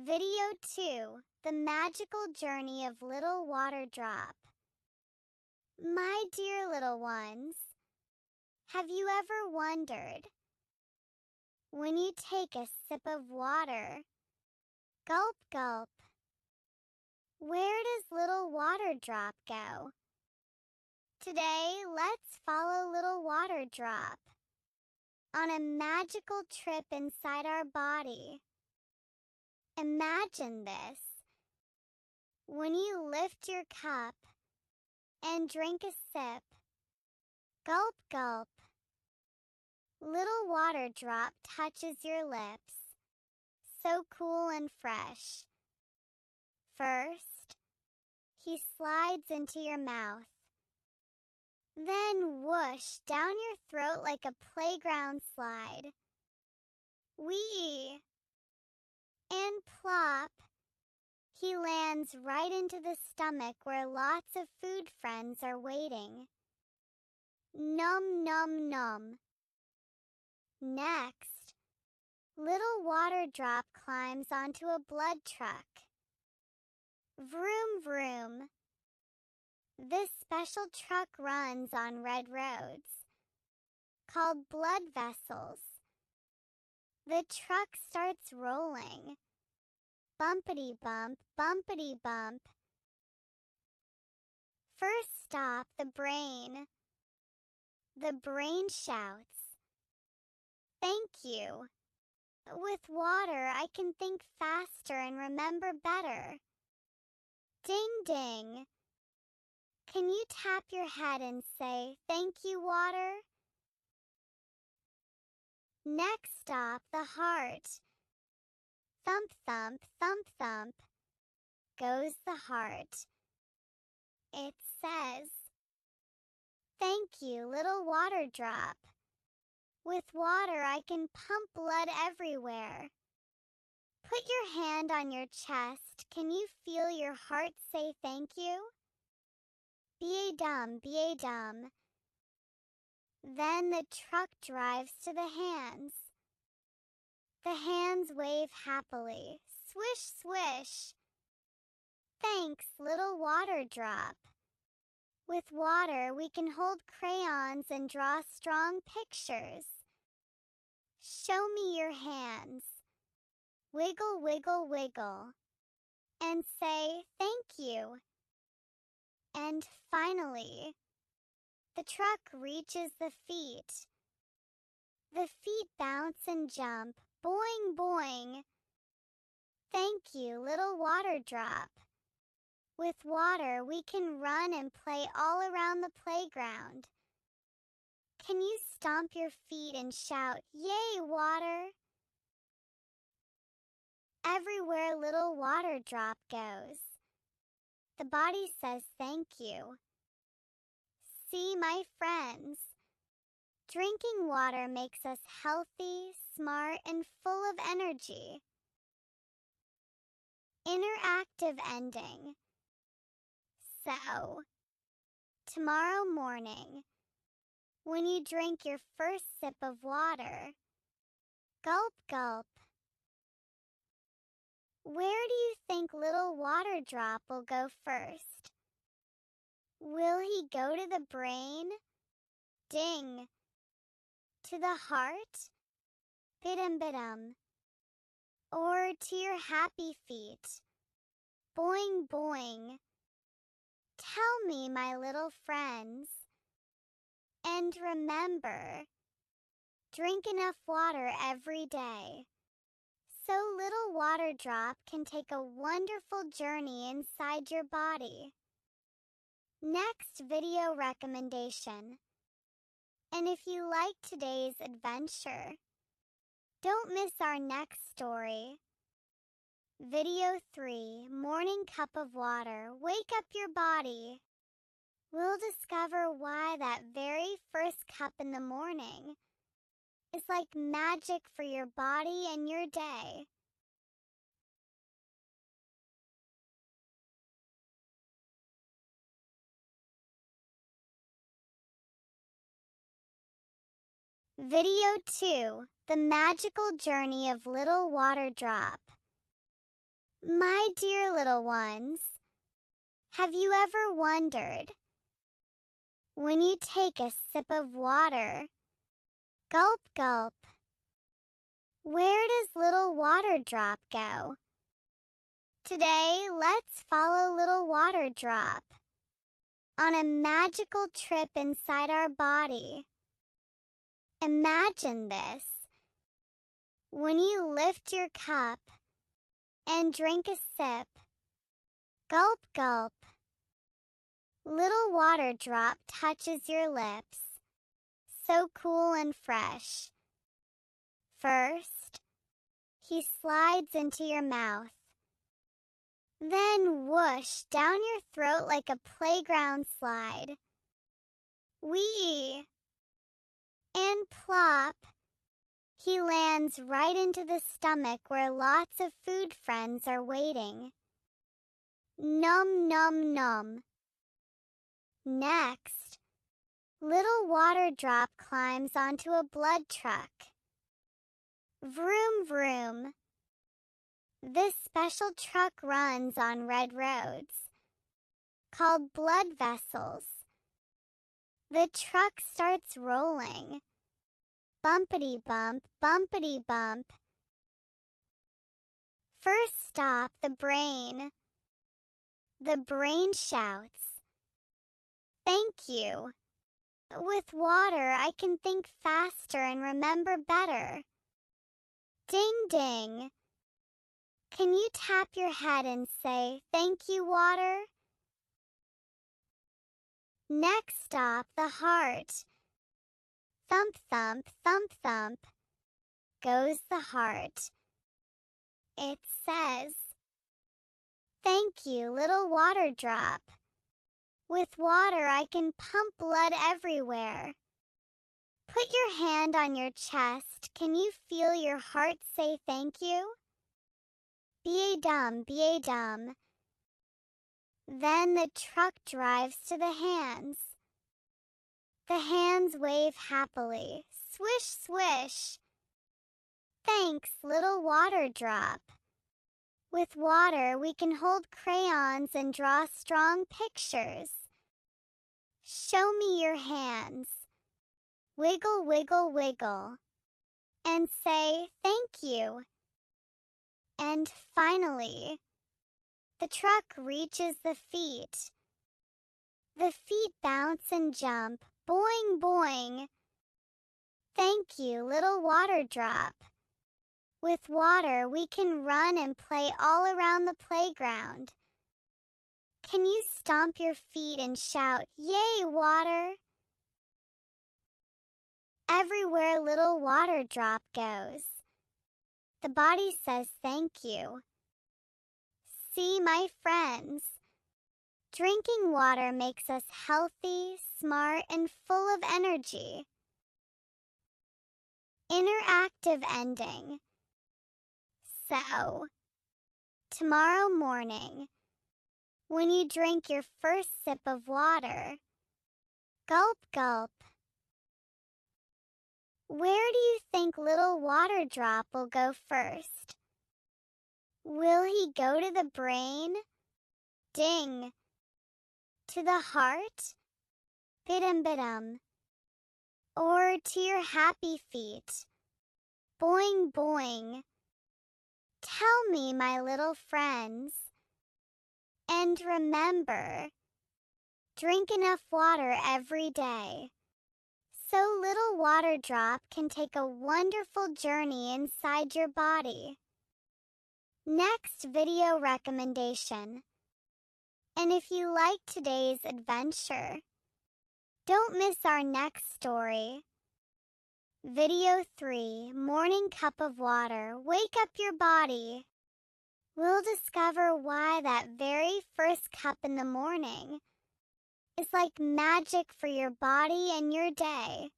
Video 2. The Magical Journey of Little Water Drop. My dear little ones, have you ever wondered, when you take a sip of water, gulp gulp, where does little water drop go? Today, let's follow little water drop on a magical trip inside our body. Imagine this. When you lift your cup and drink a sip, gulp gulp, little water drop touches your lips, so cool and fresh. First, he slides into your mouth, then whoosh down your throat like a playground slide. Wee! And plop! He lands right into the stomach where lots of food friends are waiting. Num num num. Next, little water drop climbs onto a blood truck. Vroom vroom. This special truck runs on red roads, called blood vessels. The truck starts rolling. Bumpity bump, bumpity bump. First stop, the brain. The brain shouts, "Thank you. With water, I can think faster and remember better." Ding ding. Can you tap your head and say, "Thank you, water"? Next stop, the heart. Thump thump, thump thump, goes the heart. It says, "Thank you, little water drop. With water I can pump blood everywhere." Put your hand on your chest. Can you feel your heart say thank you? Be a dum, be a dum. Then the truck drives to the hands. The hands wave happily. Swish, swish. Thanks, little water drop. With water, we can hold crayons and draw strong pictures. Show me your hands. Wiggle, wiggle, wiggle. And say, "Thank you." And finally, the truck reaches the feet. The feet bounce and jump. Boing, boing. Thank you, little water drop. With water, we can run and play all around the playground. Can you stomp your feet and shout, "Yay, water"? Everywhere little water drop goes, the body says thank you. See, my friends, drinking water makes us healthy, smart, and full of energy. Interactive ending. So, tomorrow morning, when you drink your first sip of water, gulp gulp. Where do you think little water drop will go first? Will he go to the brain? Ding. To the heart? Bidum bidum. Or to your happy feet? Boing boing. Tell me, my little friends. And remember, drink enough water every day, so little water drop can take a wonderful journey inside your body. Next video recommendation. And if you like today's adventure, don't miss our next story. Video 3, Morning Cup of Water. Wake up your body. We'll discover why that very first cup in the morning is like magic for your body and your day. Video 2, The Magical Journey of Little Water Drop. My dear little ones, have you ever wondered, when you take a sip of water, gulp gulp, where does little water drop go? Today, let's follow little water drop on a magical trip inside our body. Imagine this. When you lift your cup and drink a sip, gulp gulp, little water drop touches your lips, so cool and fresh. First, he slides into your mouth, then whoosh down your throat like a playground slide. Wee! And plop! He lands right into the stomach where lots of food friends are waiting. Num num num. Next, little water drop climbs onto a blood truck. Vroom vroom. This special truck runs on red roads, called blood vessels. The truck starts rolling. Bumpity bump, bumpity bump. First stop, the brain. The brain shouts, "Thank you. With water, I can think faster and remember better." Ding ding. Can you tap your head and say, "Thank you, water"? Next stop, the heart. Thump thump, thump thump, goes the heart. It says, "Thank you, little water drop. With water I can pump blood everywhere." Put your hand on your chest. Can you feel your heart say thank you? Be a dum, be a dum. Then the truck drives to the hands. The hands wave happily. Swish, swish. Thanks, little water drop. With water, we can hold crayons and draw strong pictures. Show me your hands. Wiggle, wiggle, wiggle. And say, "Thank you." And finally, the truck reaches the feet. The feet bounce and jump. Boing, boing. Thank you, little water drop. With water, we can run and play all around the playground. Can you stomp your feet and shout, "Yay, water"? Everywhere little water drop goes, the body says thank you. See, my friends, drinking water makes us healthy, smart, and full of energy. Interactive ending. So, tomorrow morning, when you drink your first sip of water, gulp gulp. Where do you think little water drop will go first? Will he go to the brain? Ding. To the heart? Bidum bidum. Or to your happy feet? Boing boing. Tell me, my little friends. And remember, drink enough water every day, so little water drop can take a wonderful journey inside your body. Next video recommendation. And if you like today's adventure, don't miss our next story. Video 3, Morning Cup of Water, Wake Up Your Body. We'll discover why that very first cup in the morning is like magic for your body and your day.